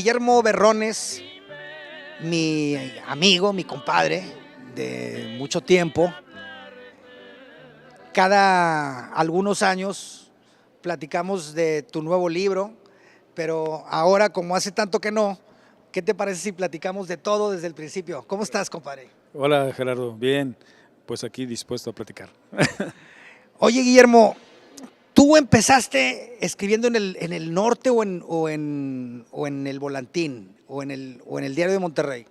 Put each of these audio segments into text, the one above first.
Guillermo Berrones, mi amigo, mi compadre de mucho tiempo. Cada algunos años platicamos de tu nuevo libro, pero ahora, como hace tanto que no, ¿qué te parece si platicamos de todo desde el principio? ¿Cómo estás, compadre? Hola Gerardo, bien, pues aquí dispuesto a platicar. Oye, Guillermo, ¿tú empezaste escribiendo en el norte o en el Volantín o en el Diario de Monterrey?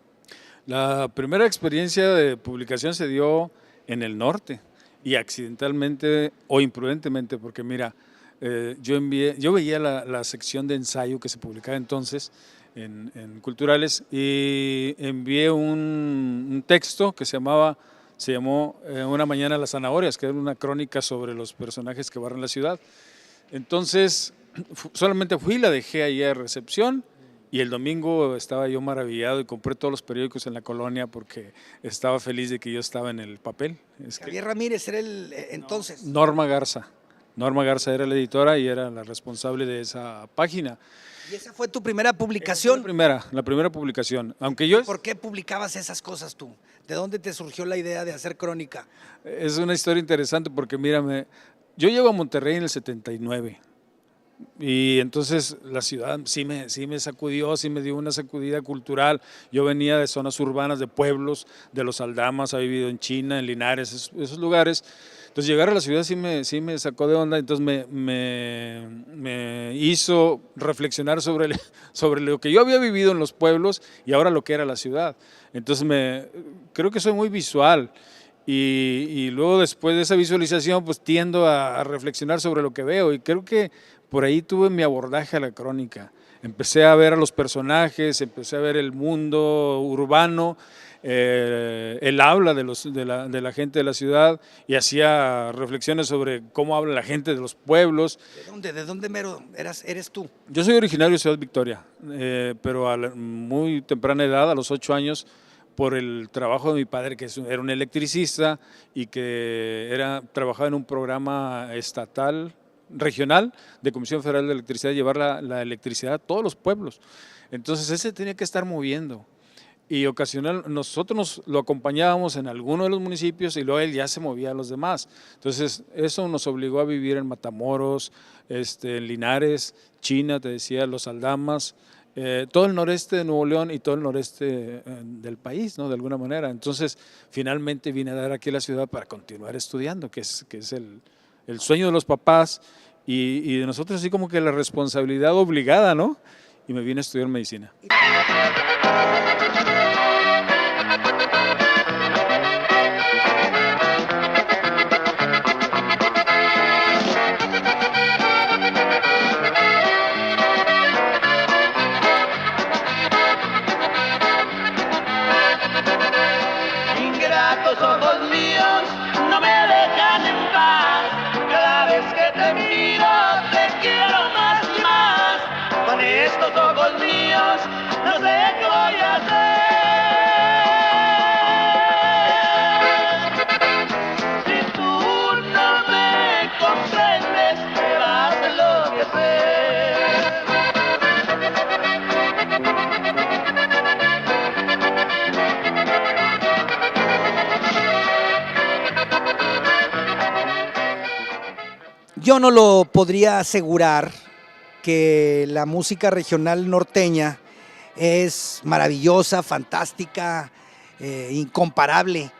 La primera experiencia de publicación se dio en el norte y accidentalmente o imprudentemente, porque mira, yo veía la sección de ensayo que se publicaba entonces en Culturales y envié un texto que se llamó Una mañana las zanahorias, que era una crónica sobre los personajes que barren la ciudad. Entonces, solamente fui, la dejé ahí a recepción y el domingo estaba yo maravillado y compré todos los periódicos en la colonia porque estaba feliz de que yo estaba en el papel. Javier Ramírez era el entonces. Norma Garza. Norma Garza era la editora y era la responsable de esa página. ¿Y esa fue tu primera publicación? La primera publicación. Aunque yo... ¿Por qué publicabas esas cosas tú? ¿De dónde te surgió la idea de hacer crónica? Es una historia interesante porque mírame, yo llego a Monterrey en el 79 y entonces la ciudad sí me sacudió, sí me dio una sacudida cultural. Yo venía de zonas urbanas, de pueblos, de los Aldamas, había vivido en China, en Linares, esos lugares. Entonces llegar a la ciudad sí me sacó de onda, entonces me hizo reflexionar sobre lo que yo había vivido en los pueblos y ahora lo que era la ciudad. Entonces creo que soy muy visual y luego después de esa visualización pues tiendo a reflexionar sobre lo que veo y creo que por ahí tuve mi abordaje a la crónica. Empecé a ver a los personajes, empecé a ver el mundo urbano, el habla de la gente de la ciudad y hacía reflexiones sobre cómo habla la gente de los pueblos. ¿De dónde mero eres tú? Yo soy originario de Ciudad Victoria, pero a muy temprana edad, a los 8 años, por el trabajo de mi padre, que era un electricista y que trabajaba en un programa estatal, regional, de Comisión Federal de Electricidad, llevar la electricidad a todos los pueblos. Entonces ese tenía que estar moviendo. Y nosotros lo acompañábamos en alguno de los municipios y luego él ya se movía a los demás. Entonces eso nos obligó a vivir en Matamoros, en Linares, China, te decía, Los Aldamas, todo el noreste de Nuevo León y todo el noreste del país, ¿no? De alguna manera. Entonces finalmente vine a dar aquí a la ciudad para continuar estudiando, que es el sueño de los papás y de nosotros así como que la responsabilidad obligada, ¿no? Y me vine a estudiar medicina. Ingratos ojos míos no me dejan en paz. Cada vez que te miro te quiero más y más. Con estos ojos míos no sé qué voy a hacer. Si tú no me comprendes me vas a enloquecer. Yo no lo podría asegurar que la música regional norteña es maravillosa, fantástica, incomparable.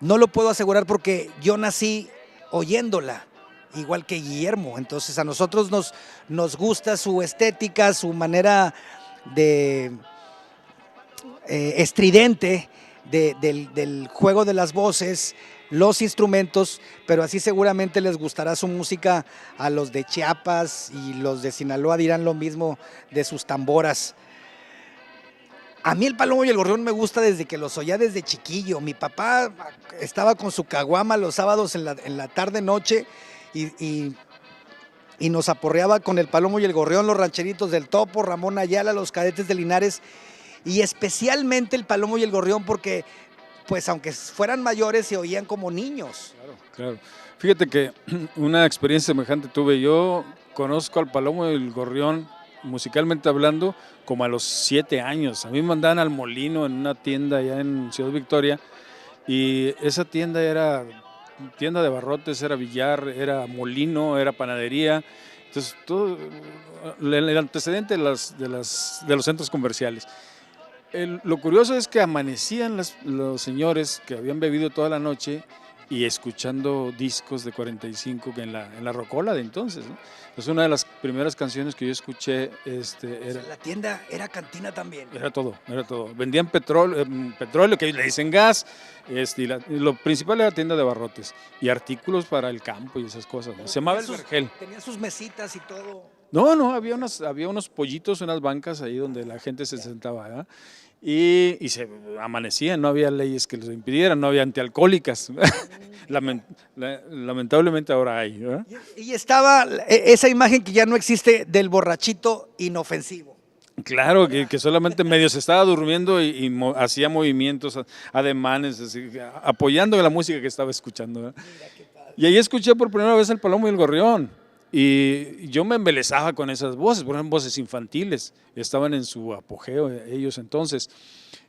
No lo puedo asegurar porque yo nací oyéndola, igual que Guillermo. Entonces a nosotros nos gusta su estética, su manera de estridente del juego de las voces, los instrumentos, pero así seguramente les gustará su música a los de Chiapas y los de Sinaloa dirán lo mismo de sus tamboras. A mí el Palomo y el Gorrión me gusta desde que los oía desde chiquillo. Mi papá estaba con su caguama los sábados en la tarde-noche y nos aporreaba con el Palomo y el Gorrión, los rancheritos del Topo, Ramón Ayala, los Cadetes de Linares y especialmente el Palomo y el Gorrión porque pues aunque fueran mayores se oían como niños. Claro. Fíjate que una experiencia semejante tuve. Yo conozco al Palomo y el Gorrión musicalmente hablando, como a los 7 años. A mí me mandaban al Molino en una tienda allá en Ciudad Victoria, y esa tienda era tienda de barrotes, era billar, era molino, era panadería. Entonces, todo el antecedente de los centros comerciales. Lo curioso es que amanecían los señores que habían bebido toda la noche y escuchando discos de 45 que en la rocola de entonces, ¿no? Es una de las primeras canciones que yo escuché. Era, La tienda era cantina también. era todo. Vendían petróleo, que le dicen gas, y lo principal era tienda de barrotes y artículos para el campo y esas cosas, ¿no? Se llamaba El Vergel. Tenía sus mesitas y todo. No, había unos pollitos, unas bancas ahí donde la gente se sentaba, ¿verdad? Y se amanecían, no había leyes que los impidieran, no había antialcohólicas. Lamentablemente ahora hay, ¿verdad? Y estaba esa imagen que ya no existe del borrachito inofensivo. Claro, que solamente medio se estaba durmiendo y hacía movimientos, ademanes, así, apoyando la música que estaba escuchando, ¿verdad? Y ahí escuché por primera vez el Palomo y el Gorrión. Y yo me embelezaba con esas voces, porque eran voces infantiles, estaban en su apogeo ellos entonces.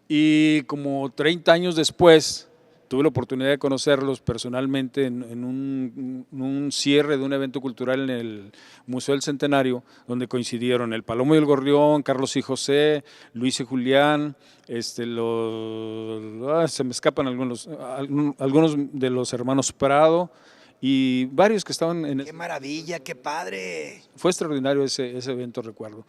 Y como 30 años después, tuve la oportunidad de conocerlos personalmente en un cierre de un evento cultural en el Museo del Centenario, donde coincidieron el Palomo y el Gorrión, Carlos y José, Luis y Julián, se me escapan algunos de los hermanos Prado, y varios que estaban en... ¡Qué maravilla, qué padre! Fue extraordinario ese evento, recuerdo.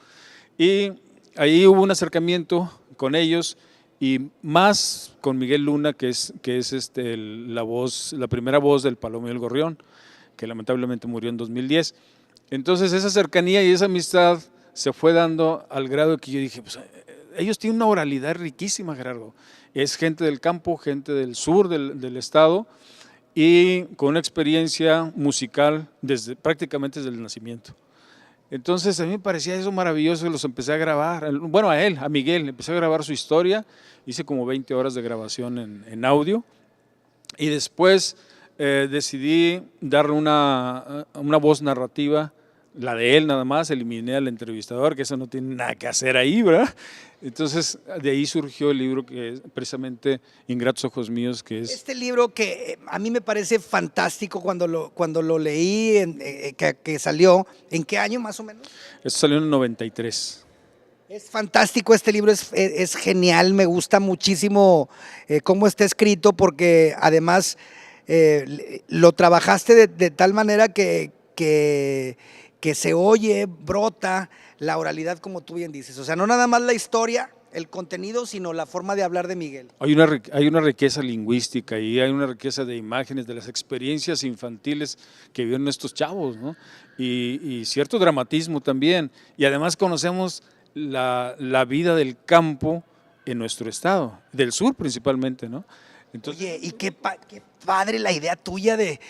Y ahí hubo un acercamiento con ellos y más con Miguel Luna, que es la primera voz del Palomo y el Gorrión, que lamentablemente murió en 2010. Entonces esa cercanía y esa amistad se fue dando al grado que yo dije, pues, ellos tienen una oralidad riquísima, Gerardo. Es gente del campo, gente del sur del estado, y con una experiencia musical prácticamente desde el nacimiento. Entonces a mí me parecía eso maravilloso y los empecé a grabar. Bueno, a Miguel, empecé a grabar su historia, hice como 20 horas de grabación en audio y después decidí darle una voz narrativa, la de él nada más, eliminé al entrevistador, que eso no tiene nada que hacer ahí, ¿verdad? Entonces, de ahí surgió el libro que es precisamente Ingratos Ojos Míos, que es... Este libro que a mí me parece fantástico cuando lo leí, que salió, ¿en qué año más o menos? Esto salió en el 93. Es fantástico este libro, es genial, me gusta muchísimo cómo está escrito, porque además lo trabajaste de tal manera que se oye, brota la oralidad, como tú bien dices. O sea, no nada más la historia, el contenido, sino la forma de hablar de Miguel. Hay una riqueza lingüística y hay una riqueza de imágenes, de las experiencias infantiles que vivieron estos chavos, ¿no? Y cierto dramatismo también. Y además conocemos la vida del campo en nuestro estado, del sur principalmente, ¿no? Entonces, oye, y qué padre la idea tuya de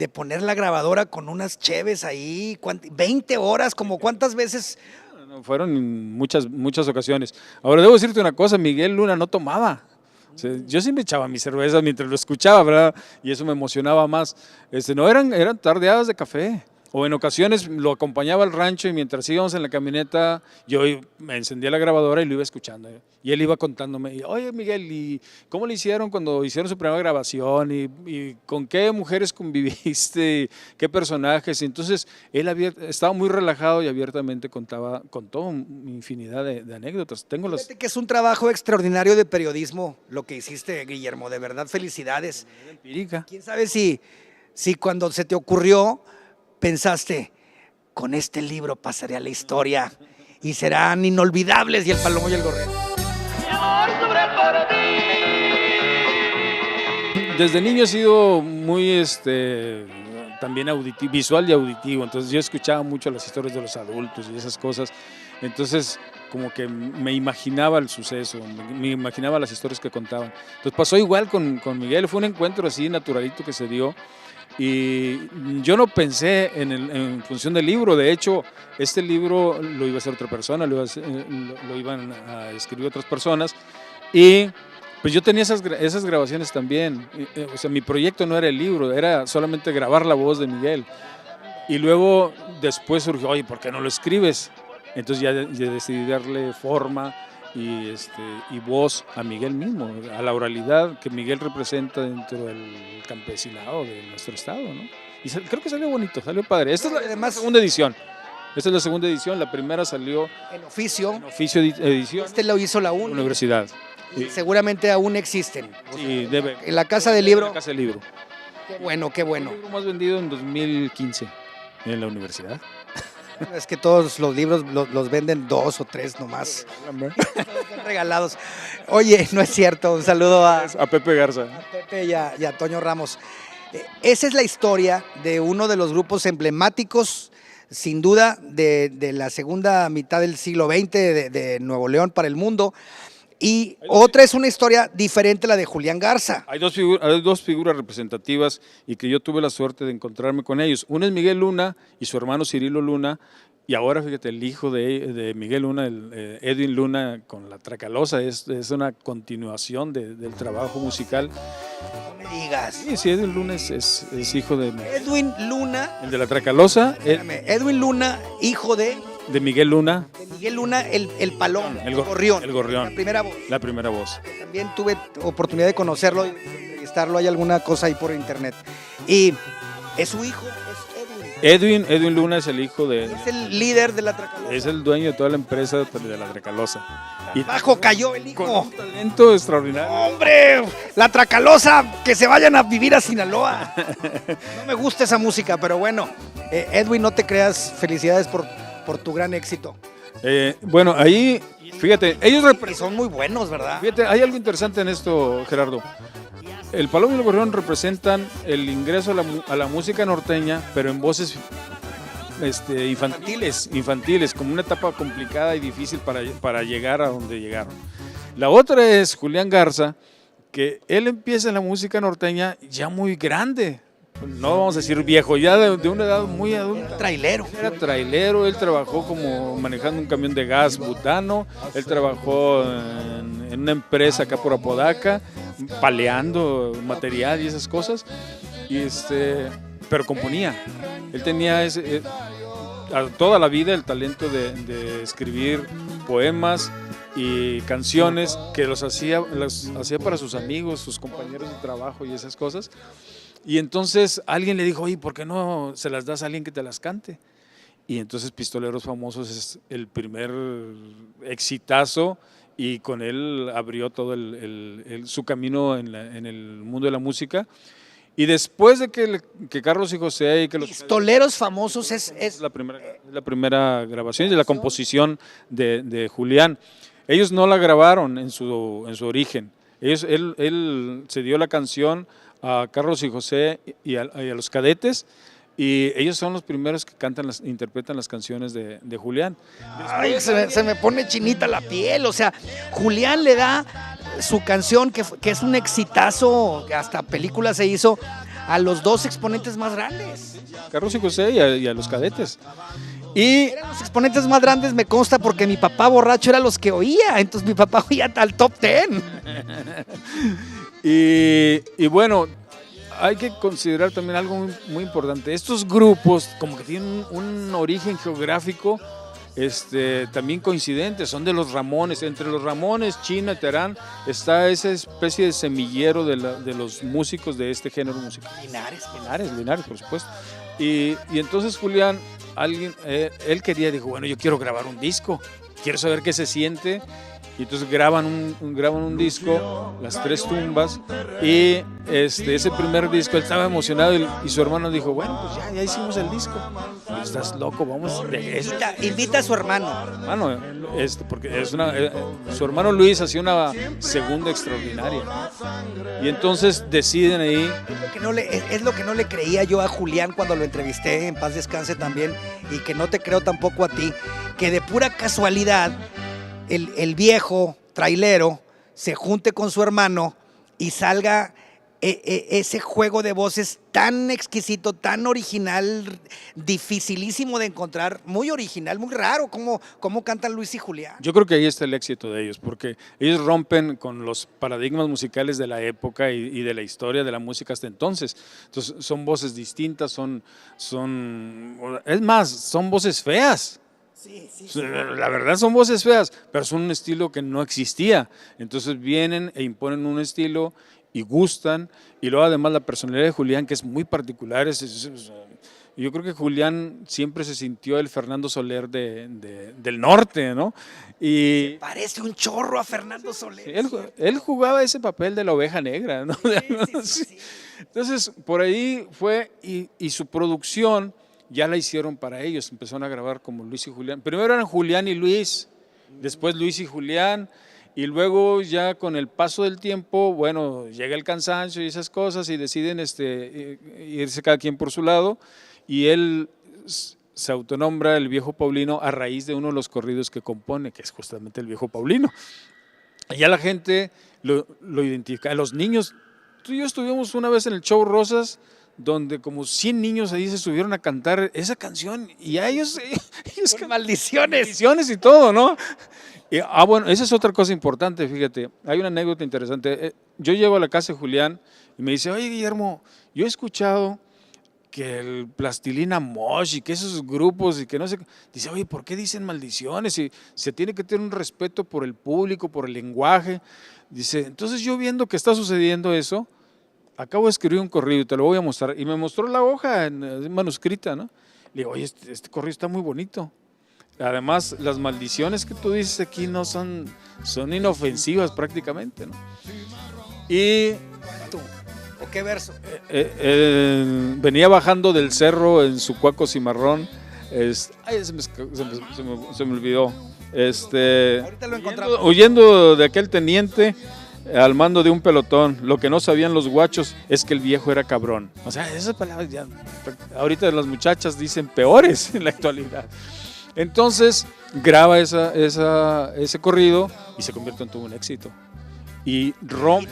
poner la grabadora con unas cheves ahí, 20 horas, como cuántas veces. Fueron muchas ocasiones. Ahora debo decirte una cosa, Miguel Luna no tomaba. O sea, yo sí me echaba mi cerveza mientras lo escuchaba, ¿verdad? Y eso me emocionaba más. No eran tardeadas de café. O en ocasiones lo acompañaba al rancho y mientras íbamos en la camioneta, yo me encendía la grabadora y lo iba escuchando. Y él iba contándome, oye Miguel, ¿y cómo le hicieron cuando hicieron su primera grabación? ¿Y con qué mujeres conviviste? ¿Qué personajes? Y entonces él estaba muy relajado y abiertamente contaba con toda infinidad de anécdotas. Fíjate que es un trabajo extraordinario de periodismo lo que hiciste, Guillermo, de verdad, felicidades. Empírica. ¿Quién sabe si cuando se te ocurrió pensaste, con este libro pasaré a la historia y serán inolvidables y el Palomo y el Gorrión? Mi amor sobre por ti. Desde niño he sido muy también visual y auditivo, entonces yo escuchaba mucho las historias de los adultos y esas cosas, entonces como que me imaginaba el suceso, me imaginaba las historias que contaban. Entonces pasó igual con Miguel, fue un encuentro así naturalito que se dio. Y yo no pensé en función del libro, de hecho este libro lo iba a hacer otra persona, lo iban a escribir otras personas y pues yo tenía esas grabaciones también, o sea, mi proyecto no era el libro, era solamente grabar la voz de Miguel y luego después surgió, oye, ¿por qué no lo escribes? Entonces ya decidí darle forma y voz a Miguel mismo, a la oralidad que Miguel representa dentro del campesinado de nuestro estado, ¿no? Y creo que salió bonito, salió padre. Esta es Además, la segunda edición. Esta es la segunda edición, la primera salió en oficio, en oficio edición este lo hizo la UNI, universidad. y seguramente aún existen. Sí, debe. En la Casa del Libro, La Casa del Libro. qué bueno, qué bueno. El libro más vendido en 2015 en la universidad. Es que todos los libros los venden 2 o 3 nomás. Son regalados. Oye, no es cierto. Un saludo a Pepe Garza. Pepe y a Toño Ramos. Esa es la historia de uno de los grupos emblemáticos, sin duda, de la segunda mitad del siglo XX de Nuevo León para el mundo. Y otra es una historia diferente a la de Julián Garza. Hay dos figuras representativas y que yo tuve la suerte de encontrarme con ellos. Uno es Miguel Luna y su hermano Cirilo Luna. Y ahora, fíjate, el hijo de Miguel Luna, Edwin Luna, con la Tracalosa, es una continuación del trabajo musical. No me digas. Sí, Edwin Luna es hijo de Edwin Luna. el de la Tracalosa, Edwin Luna, hijo de Miguel Luna. Miguel Luna, el palón, El gorrión. el gorrión. La primera voz. La primera voz. También tuve oportunidad de conocerlo y entrevistarlo. Hay alguna cosa ahí por internet. Y es su hijo, es Edwin. Edwin Luna es el hijo de... Es el líder de la Tracalosa. Es el dueño de toda la empresa de la Tracalosa. Y Bajo cayó el con hijo. un talento extraordinario. ¡Hombre! La Tracalosa, que se vayan a vivir a Sinaloa. No me gusta esa música, pero bueno. Edwin, no te creas. Felicidades por tu gran éxito. Bueno, ahí, fíjate, ellos Y son muy buenos, ¿verdad? Fíjate, hay algo interesante en esto, Gerardo. El Palomo y el Gorrión representan el ingreso a la música norteña, pero en voces infantiles, como una etapa complicada y difícil para llegar a donde llegaron. La otra es Julián Garza, que él empieza en la música norteña ya muy grande, no vamos a decir viejo, ya de una edad muy adulta. Trailero. Era trailero, él trabajó como manejando un camión de gas butano, él trabajó en una empresa acá por Apodaca, paleando material y esas cosas, pero componía. Él tenía toda la vida el talento de escribir poemas y canciones que las hacía para sus amigos, sus compañeros de trabajo y esas cosas. Y entonces alguien le dijo, oye, ¿por qué no se las das a alguien que te las cante? Y entonces Pistoleros Famosos es el primer exitazo y con él abrió todo su camino en el mundo de la música. Y después de que Carlos y José y que los Pistoleros Famosos es la primera grabación de la composición de Julián. Ellos no la grabaron en su origen. Él se dio la canción a Carlos y José y a los Cadetes, y ellos son los primeros que interpretan las canciones de Julián. Ay, se me pone chinita la piel. O sea, Julián le da su canción, que es un exitazo, que hasta película se hizo, a los dos exponentes más grandes. Carlos y José y a los Cadetes. Y eran los exponentes más grandes, me consta, porque mi papá borracho era los que oía. Entonces mi papá oía al top 10. Y bueno, hay que considerar también algo muy importante. Estos grupos como que tienen un origen geográfico también coincidente, son de los Ramones. Entre los Ramones, China, Terán, está esa especie de semillero de los músicos de este género musical. Linares, por supuesto. Y entonces Julián, él dijo, bueno, yo quiero grabar un disco, quiero saber qué se siente. Y entonces graban un disco, Las Tres Tumbas, y ese primer disco, él estaba emocionado y su hermano dijo, bueno, pues ya hicimos el disco. Estás loco, vamos. Invita a su hermano. Porque su hermano Luis hacía una segunda extraordinaria. Y entonces deciden ahí. Es lo que no le creía yo a Julián cuando lo entrevisté, en paz descanse también, y que no te creo tampoco a ti, que de pura casualidad el viejo trailero se junte con su hermano y salga ese juego de voces tan exquisito, tan original, dificilísimo de encontrar, muy original, muy raro, como cantan Luis y Julián. Yo creo que ahí está el éxito de ellos, porque ellos rompen con los paradigmas musicales de la época y de la historia de la música hasta entonces. Entonces son voces distintas, es más, son voces feas. Sí, sí, La verdad son voces feas, pero son un estilo que no existía. Entonces vienen e imponen un estilo y gustan. Y luego además la personalidad de Julián, que es muy particular. Yo creo que Julián siempre se sintió el Fernando Soler del norte, ¿no? Y Parece un chorro a Fernando Soler. él jugaba ese papel de la oveja negra, ¿no? Sí. Entonces, por ahí fue, y su producción ya la hicieron para ellos, empezaron a grabar como Luis y Julián. Primero eran Julián y Luis, después Luis y Julián, y luego ya con el paso del tiempo, bueno, llega el cansancio y esas cosas, y deciden irse cada quien por su lado, y él se autonombra el Viejo Paulino a raíz de uno de los corridos que compone, que es justamente el Viejo Paulino. Y ya la gente lo identifica, los niños. Tú y yo estuvimos una vez en el Show Rosas, donde como 100 niños ahí se subieron a cantar esa canción y a ellos Con maldiciones. maldiciones y todo, ¿no? Y, bueno, esa es otra cosa importante, fíjate, hay una anécdota interesante. Yo llego a la casa de Julián y me dice, oye Guillermo, yo he escuchado que el Plastilina Mosh y que esos grupos y que no sé, dice, oye, ¿por qué dicen maldiciones? Y se tiene que tener un respeto por el público, por el lenguaje. Dice, entonces yo viendo que está sucediendo eso, acabo de escribir un corrido y te lo voy a mostrar. Y me mostró la hoja en manuscrita, ¿no? Le digo, oye, este corrido está muy bonito. Además, las maldiciones que tú dices aquí no son inofensivas prácticamente, ¿no? Y ¿O qué verso? venía bajando del cerro en su cuaco cimarrón. Se me olvidó. Ahorita lo encontramos. Huyendo de aquel teniente al mando de un pelotón. Lo que no sabían los guachos es que el viejo era cabrón. O sea, esas palabras ya ahorita las muchachas dicen peores en la actualidad. Entonces graba ese corrido y se convierte en todo un éxito. Y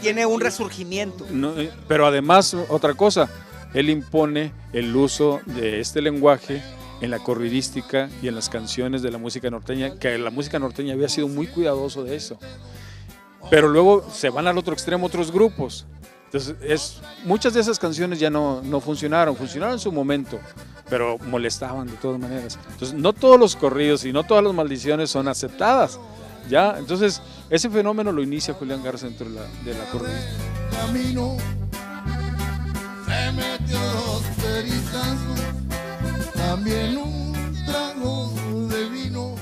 tiene un resurgimiento. Pero además, otra cosa, él impone el uso de este lenguaje en la corridística y en las canciones de la música norteña, que la música norteña había sido muy cuidadoso de eso. Pero luego se van al otro extremo otros grupos. Entonces, muchas de esas canciones ya no funcionaron en su momento, pero molestaban de todas maneras. Entonces, no todos los corridos y no todas las maldiciones son aceptadas. ¿Ya? Entonces, ese fenómeno lo inicia Julián Garza dentro de la corridística. Camino, se metió 2 peritazos, también un trago de vino.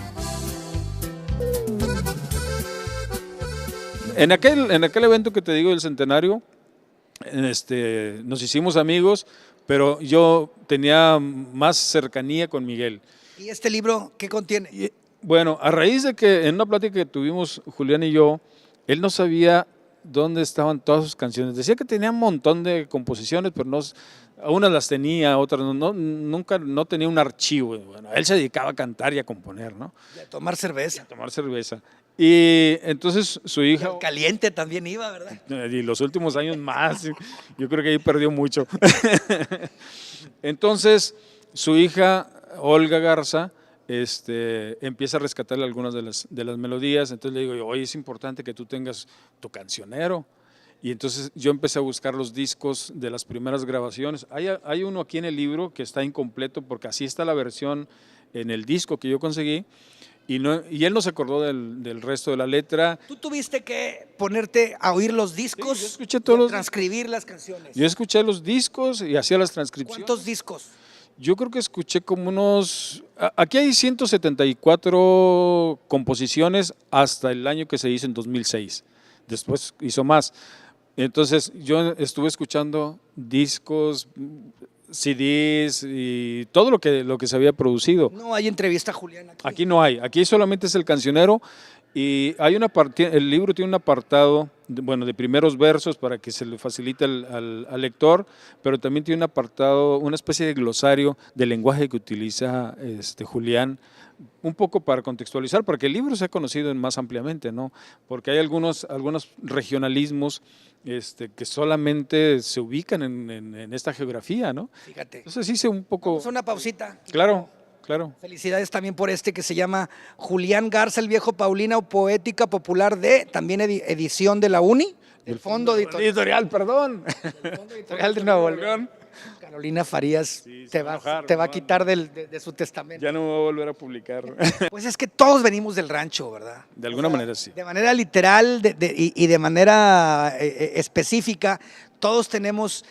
En aquel evento que te digo del centenario, nos hicimos amigos, pero yo tenía más cercanía con Miguel. ¿Y este libro qué contiene? Bueno, a raíz de que en una plática que tuvimos Julián y yo, él no sabía dónde estaban todas sus canciones. Decía que tenía un montón de composiciones, pero unas las tenía, otras nunca tenía un archivo. Bueno, él se dedicaba a cantar y a componer, ¿no? Y a tomar cerveza. Tomar cerveza. Y entonces su hija... El caliente también iba, ¿verdad? Y los últimos años más, yo creo que ahí perdió mucho. Entonces, su hija, Olga Garza, empieza a rescatarle algunas de las melodías. Entonces le digo, oye, es importante que tú tengas tu cancionero. Y entonces yo empecé a buscar los discos de las primeras grabaciones. Hay uno aquí en el libro que está incompleto porque así está la versión en el disco que yo conseguí. Y él no se acordó del resto de la letra. ¿Tú tuviste que ponerte a oír los discos? Sí, yo escuché todos transcribir las canciones. Yo escuché los discos y hacía las transcripciones. ¿Cuántos discos? Yo creo que escuché como unos... Aquí hay 174 composiciones hasta el año que se hizo en 2006. Después hizo más. Entonces yo estuve escuchando discos, CDs y todo lo que se había producido. No hay entrevista a Julián aquí. Aquí no hay, aquí solamente es el cancionero y hay el libro tiene un apartado de primeros versos para que se le facilite al lector, pero también tiene un apartado, una especie de glosario del lenguaje que utiliza Julián, un poco para contextualizar, para que el libro sea conocido más ampliamente, ¿no? Porque hay algunos regionalismos que solamente se ubican en esta geografía, ¿no? Fíjate. Entonces hice un poco... Vamos a una pausita. Claro. Felicidades también por que se llama Julián Garza, el Viejo Paulino, Poética Popular también edición de la UNI, el Fondo Editorial, perdón. El Fondo Editorial de Nuevo León. Carolina Farías Sí, se te va a va, enojar, te va a no, quitar no. de su testamento. Ya no me voy a volver a publicar. Pues es que todos venimos del rancho, ¿verdad? De alguna manera sí. De manera literal y de manera específica, todos tenemos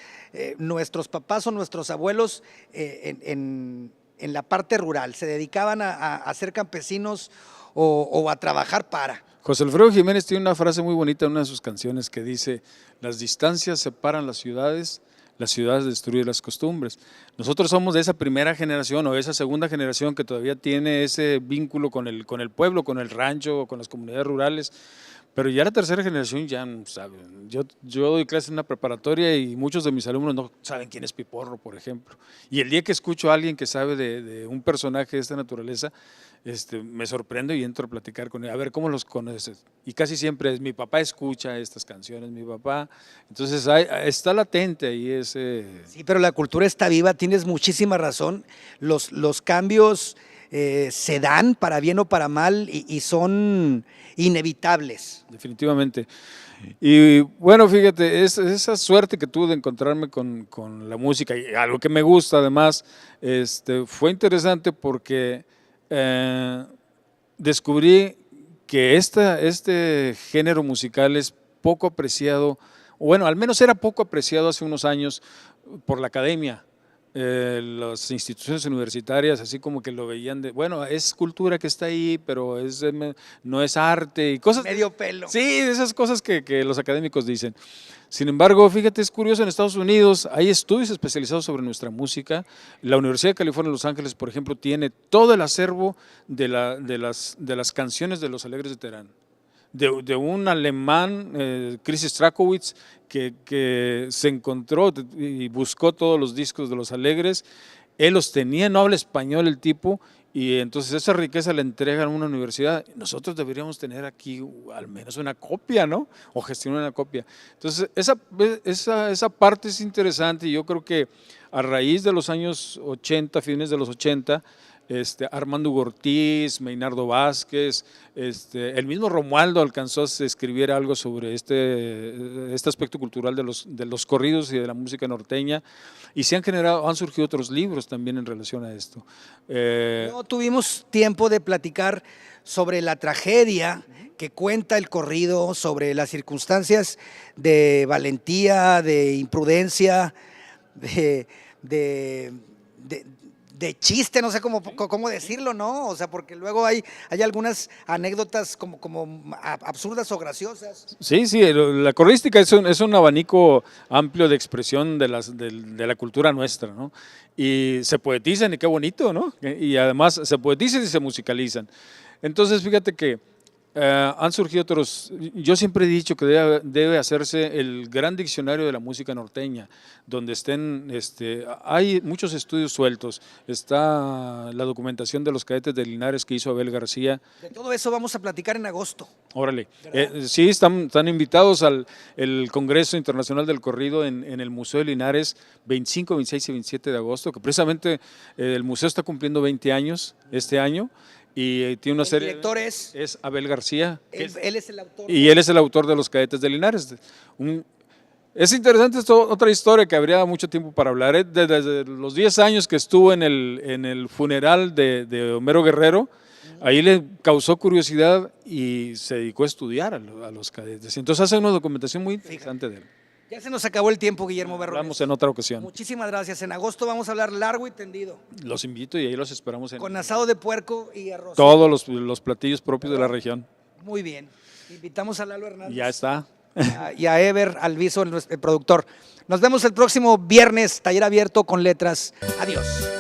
nuestros papás o nuestros abuelos en la parte rural. Se dedicaban a ser campesinos o a trabajar para. José Alfredo Jiménez tiene una frase muy bonita en una de sus canciones que dice: las distancias separan las ciudades destruyen las costumbres. Nosotros somos de esa primera generación o esa segunda generación que todavía tiene ese vínculo con el pueblo, con el rancho, con las comunidades rurales. Pero ya la tercera generación ya no sabe. Yo doy clases en una preparatoria y muchos de mis alumnos no saben quién es Piporro, por ejemplo. Y el día que escucho a alguien que sabe de un personaje de esta naturaleza, me sorprendo y entro a platicar con él. A ver, ¿cómo los conoces? Y casi siempre es: mi papá escucha estas canciones, mi papá. Entonces está latente ahí ese... Sí, pero la cultura está viva, tienes muchísima razón. Los cambios se dan para bien o para mal y son inevitables. Definitivamente. Y bueno, fíjate, esa suerte que tuve de encontrarme con la música y algo que me gusta además, fue interesante porque descubrí que este género musical es poco apreciado, o bueno, al menos era poco apreciado hace unos años por la academia. Las instituciones universitarias así como que lo veían de, bueno, es cultura que está ahí, pero no es arte y cosas. Medio pelo. Sí, esas cosas que los académicos dicen. Sin embargo, fíjate, es curioso, en Estados Unidos hay estudios especializados sobre nuestra música. La Universidad de California en Los Ángeles, por ejemplo, tiene todo el acervo de las canciones de Los Alegres de Terán. De un alemán, Chris Strakowitz, que se encontró y buscó todos los discos de Los Alegres. Él los tenía, no habla español el tipo, y entonces esa riqueza la entregan a una universidad. Nosotros deberíamos tener aquí al menos una copia, ¿no? O gestionar una copia. Entonces esa parte es interesante, y yo creo que a raíz de los años 80, fines de los 80, Armando Hugo Ortiz, Meinardo Vázquez, el mismo Romualdo alcanzó a escribir algo sobre este aspecto cultural de los corridos y de la música norteña, y han surgido otros libros también en relación a esto. No tuvimos tiempo de platicar sobre la tragedia que cuenta el corrido, sobre las circunstancias de valentía, de imprudencia, de chiste, no sé cómo decirlo, ¿no? O sea, porque luego hay algunas anécdotas como absurdas o graciosas. Sí, la corrística es un abanico amplio de expresión de la cultura nuestra, ¿no? Y se poetizan, y qué bonito, ¿no? Y además se poetizan y se musicalizan. Entonces, fíjate que han surgido otros. Yo siempre he dicho que debe hacerse el gran diccionario de la música norteña, donde hay muchos estudios sueltos. Está la documentación de los cadetes de Linares que hizo Abel García. De todo eso vamos a platicar en agosto. Órale. Sí, están invitados al el Congreso Internacional del Corrido en el Museo de Linares, 25, 26 y 27 de agosto, que precisamente el museo está cumpliendo 20 años este año. Y tiene una serie. El director es Abel García. Él es el autor. Y él es el autor de Los Cadetes de Linares. Es interesante, esto, otra historia que habría mucho tiempo para hablar. Desde los 10 años que estuvo en el funeral de Homero Guerrero, ahí le causó curiosidad y se dedicó a estudiar a los cadetes. Entonces hace una documentación muy interesante de él. Ya se nos acabó el tiempo, Guillermo Berrones. Hablamos en otra ocasión. Muchísimas gracias. En agosto vamos a hablar largo y tendido. Los invito y ahí los esperamos con asado de puerco y arroz. Todos los platillos propios de la región. Muy bien. Invitamos a Lalo Hernández. Ya está. Y a Ever Alviso, el productor. Nos vemos el próximo viernes, taller abierto con letras. Adiós.